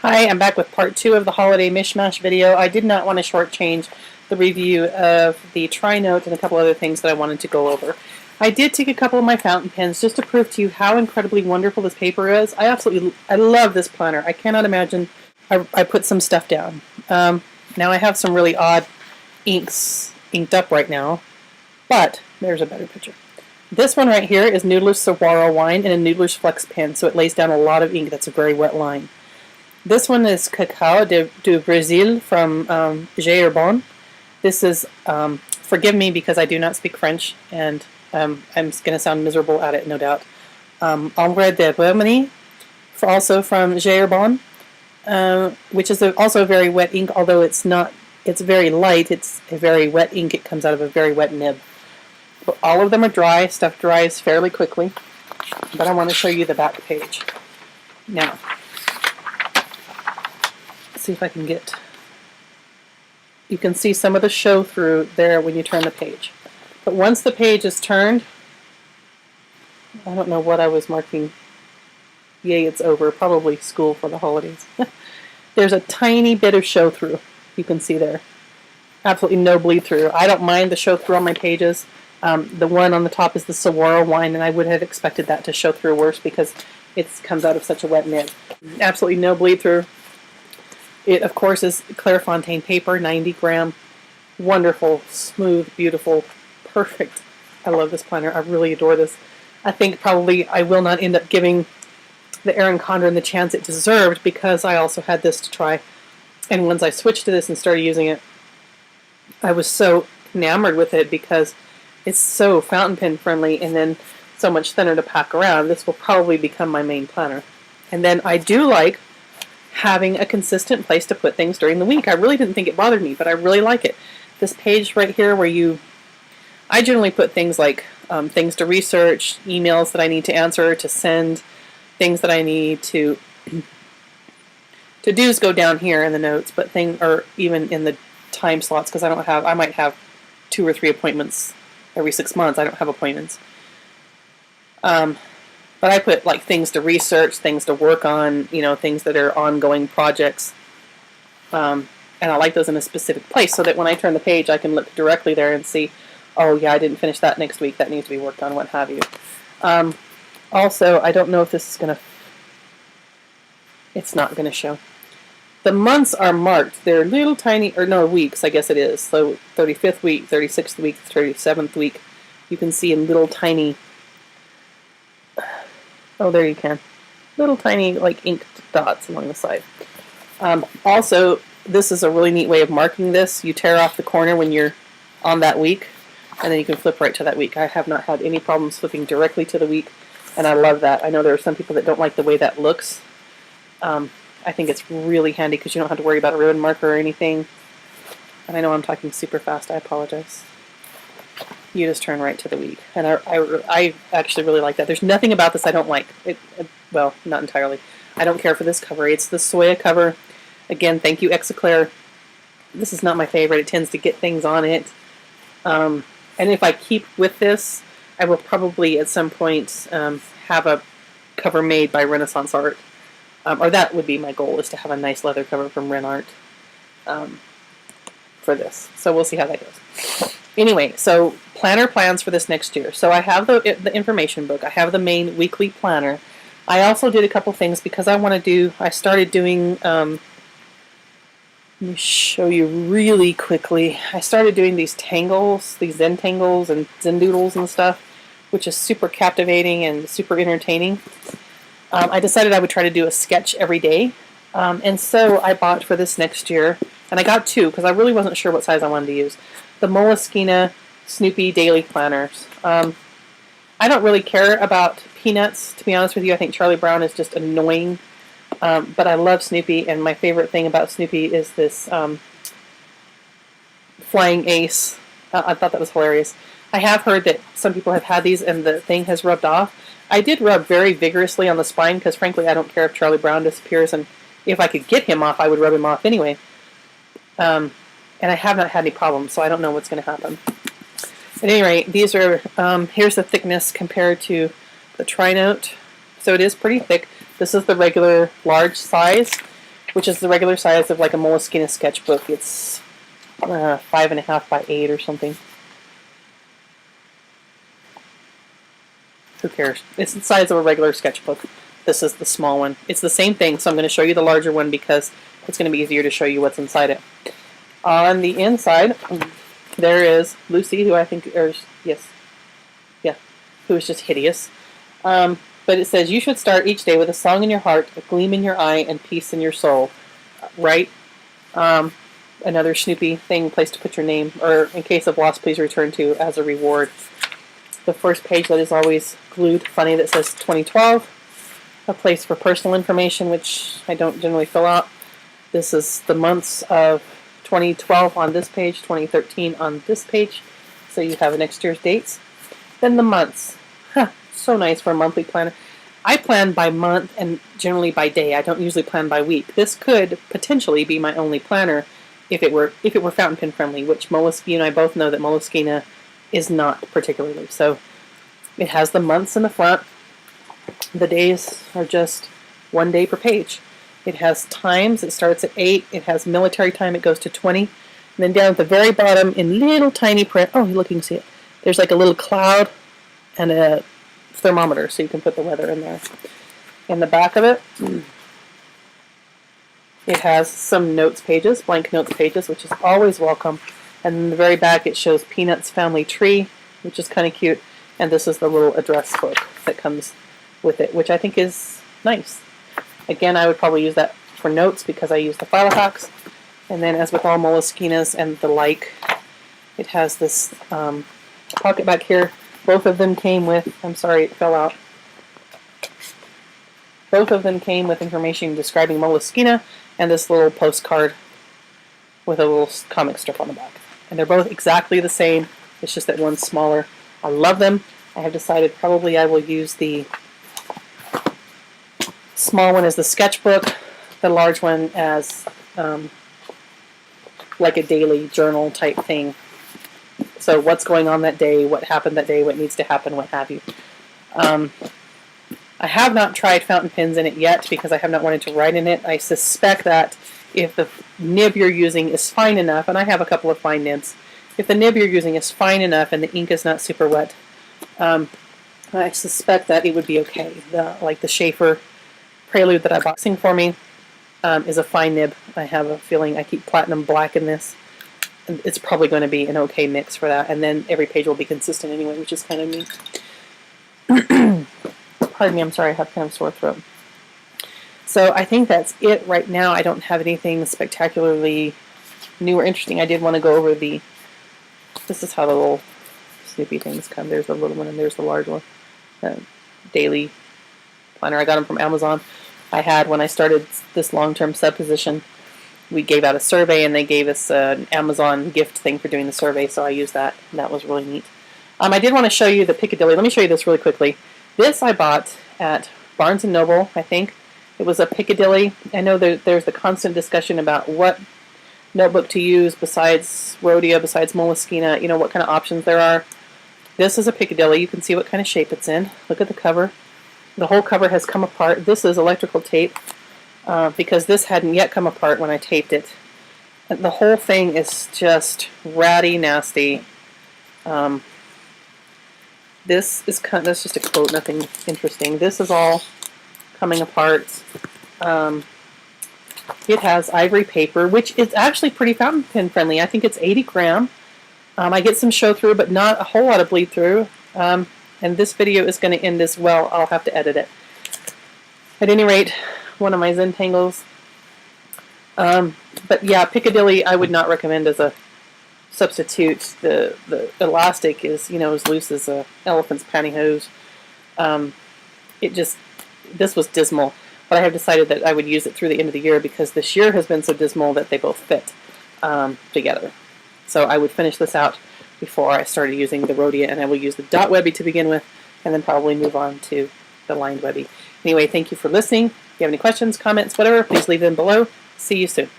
Hi, I'm back with part 2 of the holiday mishmash video. I did not want to shortchange the review of the tri-note and a couple other things that I wanted to go over. I did take a couple of my fountain pens just to prove to you how incredibly wonderful this paper is. I love this planner. I cannot imagine I put some stuff down. Now I have some really odd inks inked up right now, but there's a better picture. This one right here is Noodler's Saguaro Wine and a Noodler's Flex pen, so it lays down a lot of ink. That's a very wet line. This one is Cacao do Brazil from Bon. This is, forgive me because I do not speak French, and I'm going to sound miserable at it, no doubt. Ombre de Vermini, also from Bon, which is also a very wet ink, although it's very light. It's a very wet ink. It comes out of a very wet nib. But all of them are dry. Stuff dries fairly quickly. But I want to show you the back page. Now, see if I can get, you can see some of the show through there when you turn the page. But once the page is turned, I don't know what I was marking. Yay, it's over. Probably school for the holidays. There's a tiny bit of show through. You can see there. Absolutely no bleed through. I don't mind the show through on my pages. The one on the top is the Saguaro Wine, and I would have expected that to show through worse because it comes out of such a wet nib. Absolutely no bleed through. It, of course, is Clairefontaine paper, 90 gram. Wonderful, smooth, beautiful, perfect. I love this planner. I really adore this. I think probably I will not end up giving the Erin Condren the chance it deserved because I also had this to try. And once I switched to this and started using it, I was so enamored with it because it's so fountain pen friendly and then so much thinner to pack around. This will probably become my main planner. And then I do like having a consistent place to put things during the week. I really didn't think it bothered me, but I really like it. This page right here where I generally put things like things to research, emails that I need to answer, to send, things that I need to do's go down here in the notes, but or even in the time slots, because I might have 2 or 3 appointments every 6 months. I don't have appointments. But I put like things to research, things to work on, things that are ongoing projects. And I like those in a specific place so that when I turn the page, I can look directly there and see, oh yeah, I didn't finish that next week. That needs to be worked on, what have you. Also, I don't know if this is going to, it's not going to show. The months are marked. They're little tiny, or no, weeks, I guess it is. So 35th week, 36th week, 37th week. You can see in little tiny, oh, there you can. Little tiny, like, inked dots along the side. Also, this is a really neat way of marking this. You tear off the corner when you're on that week, and then you can flip right to that week. I have not had any problems flipping directly to the week, and I love that. I know there are some people that don't like the way that looks. I think it's really handy because you don't have to worry about a ribbon marker or anything. And I know I'm talking super fast. I apologize. You just turn right to the week. And I actually really like that. There's nothing about this I don't like. Well, not entirely. I don't care for this cover. It's the Soya cover. Again, thank you, Exoclair. This is not my favorite. It tends to get things on it. And if I keep with this, I will probably at some point have a cover made by Renaissance Art. Or that would be my goal, is to have a nice leather cover from Ren Art for this. So we'll see how that goes. Anyway, so planner plans for this next year. So I have the information book. I have the main weekly planner. I also did a couple things because I started doing, let me show you really quickly. I started doing these tangles, these Zen tangles and Zen doodles and stuff, which is super captivating and super entertaining. I decided I would try to do a sketch every day. And so I bought for this next year, and I got 2 because I really wasn't sure what size I wanted to use. The Moleskine Snoopy Daily Planners. I don't really care about Peanuts, to be honest with you. I think Charlie Brown is just annoying. But I love Snoopy, and my favorite thing about Snoopy is this Flying Ace. I thought that was hilarious. I have heard that some people have had these and the thing has rubbed off. I did rub very vigorously on the spine because, frankly, I don't care if Charlie Brown disappears, and if I could get him off, I would rub him off anyway. And I have not had any problems, so I don't know what's going to happen. At any rate, these are, here's the thickness compared to the tri-note. So it is pretty thick. This is the regular large size. which is the regular size of like a Moleskine sketchbook. It's 5.5 by 8 or something. Who cares? It's the size of a regular sketchbook. This is the small one. It's the same thing, so I'm going to show you the larger one because it's going to be easier to show you what's inside it. On the inside, there is Lucy, who I think is, who is just hideous. But it says, you should start each day with a song in your heart, a gleam in your eye, and peace in your soul. Right? Another Snoopy thing, place to put your name, or in case of loss, please return to as a reward. The first page that is always glued, funny, that says 2012. A place for personal information, which I don't generally fill out. This is the months of 2012 on this page, 2013 on this page, so you have next year's dates. Then the months. So nice for a monthly planner. I plan by month and generally by day. I don't usually plan by week. This could potentially be my only planner if it were fountain pen friendly, which you and I both know that Moleskine is not particularly. So it has the months in the front. The days are just 1 day per page. It has times. It starts at 8. It has military time. It goes to 20. And then down at the very bottom in little tiny print, oh, look, you can see it. There's like a little cloud and a thermometer, so you can put the weather in there. In the back of it, it has some notes pages, blank notes pages, which is always welcome. And in the very back, it shows Peanuts Family Tree, which is kind of cute. And this is the little address book that comes with it, which I think is nice. Again, I would probably use that for notes because I use the file hacks. And then, as with all Moleskines and the like, it has this pocket back here. Both of them came with, I'm sorry, it fell out. Both of them came with information describing Moleskine and this little postcard with a little comic strip on the back. And they're both exactly the same. It's just that one's smaller. I love them. I have decided probably I will use the small one as the sketchbook, the large one as like a daily journal type thing. So what's going on that day, what happened that day, what needs to happen, what have you. I have not tried fountain pens in it yet because I have not wanted to write in it. I suspect that if the nib you're using is fine enough, and I have a couple of fine nibs, if the nib you're using is fine enough and the ink is not super wet, I suspect that it would be okay. Like the Schaefer Prelude that I bought for me is a fine nib. I have a feeling I keep platinum black in this. It's probably going to be an okay mix for that, and then every page will be consistent anyway, which is kind of neat. Pardon me, I'm sorry, I have kind of sore throat. So I think that's it right now. I don't have anything spectacularly new or interesting. I did want to go over this is how the little Snoopy things come. There's the little one and there's the large one. Daily planner. I got them from Amazon. I had, when I started this long-term sub-position, we gave out a survey and they gave us an Amazon gift thing for doing the survey, so I used that, and that was really neat. I did want to show you the Piccadilly. Let me show you this really quickly. This I bought at Barnes & Noble, I think. It was a Piccadilly. I know there's the constant discussion about what notebook to use besides Rhodia, besides Moleskine, you know, what kind of options there are. This is a Piccadilly. You can see what kind of shape it's in. Look at the cover. The whole cover has come apart. This is electrical tape because this hadn't yet come apart when I taped it. And the whole thing is just ratty, nasty. This is that's just a quote, nothing interesting. This is all coming apart. It has ivory paper, which is actually pretty fountain pen friendly. I think it's 80 gram. I get some show through, but not a whole lot of bleed through. And this video is going to end as well. I'll have to edit it. At any rate, one of my Zentangles. But yeah, Piccadilly I would not recommend as a substitute. The elastic is, you know, as loose as a elephant's pantyhose. This was dismal. But I have decided that I would use it through the end of the year because this year has been so dismal that they both fit together. So I would finish this out before I started using the Rhodia, and I will use the dot Webby to begin with, and then probably move on to the lined Webby. Anyway, thank you for listening. If you have any questions, comments, whatever, please leave them below. See you soon.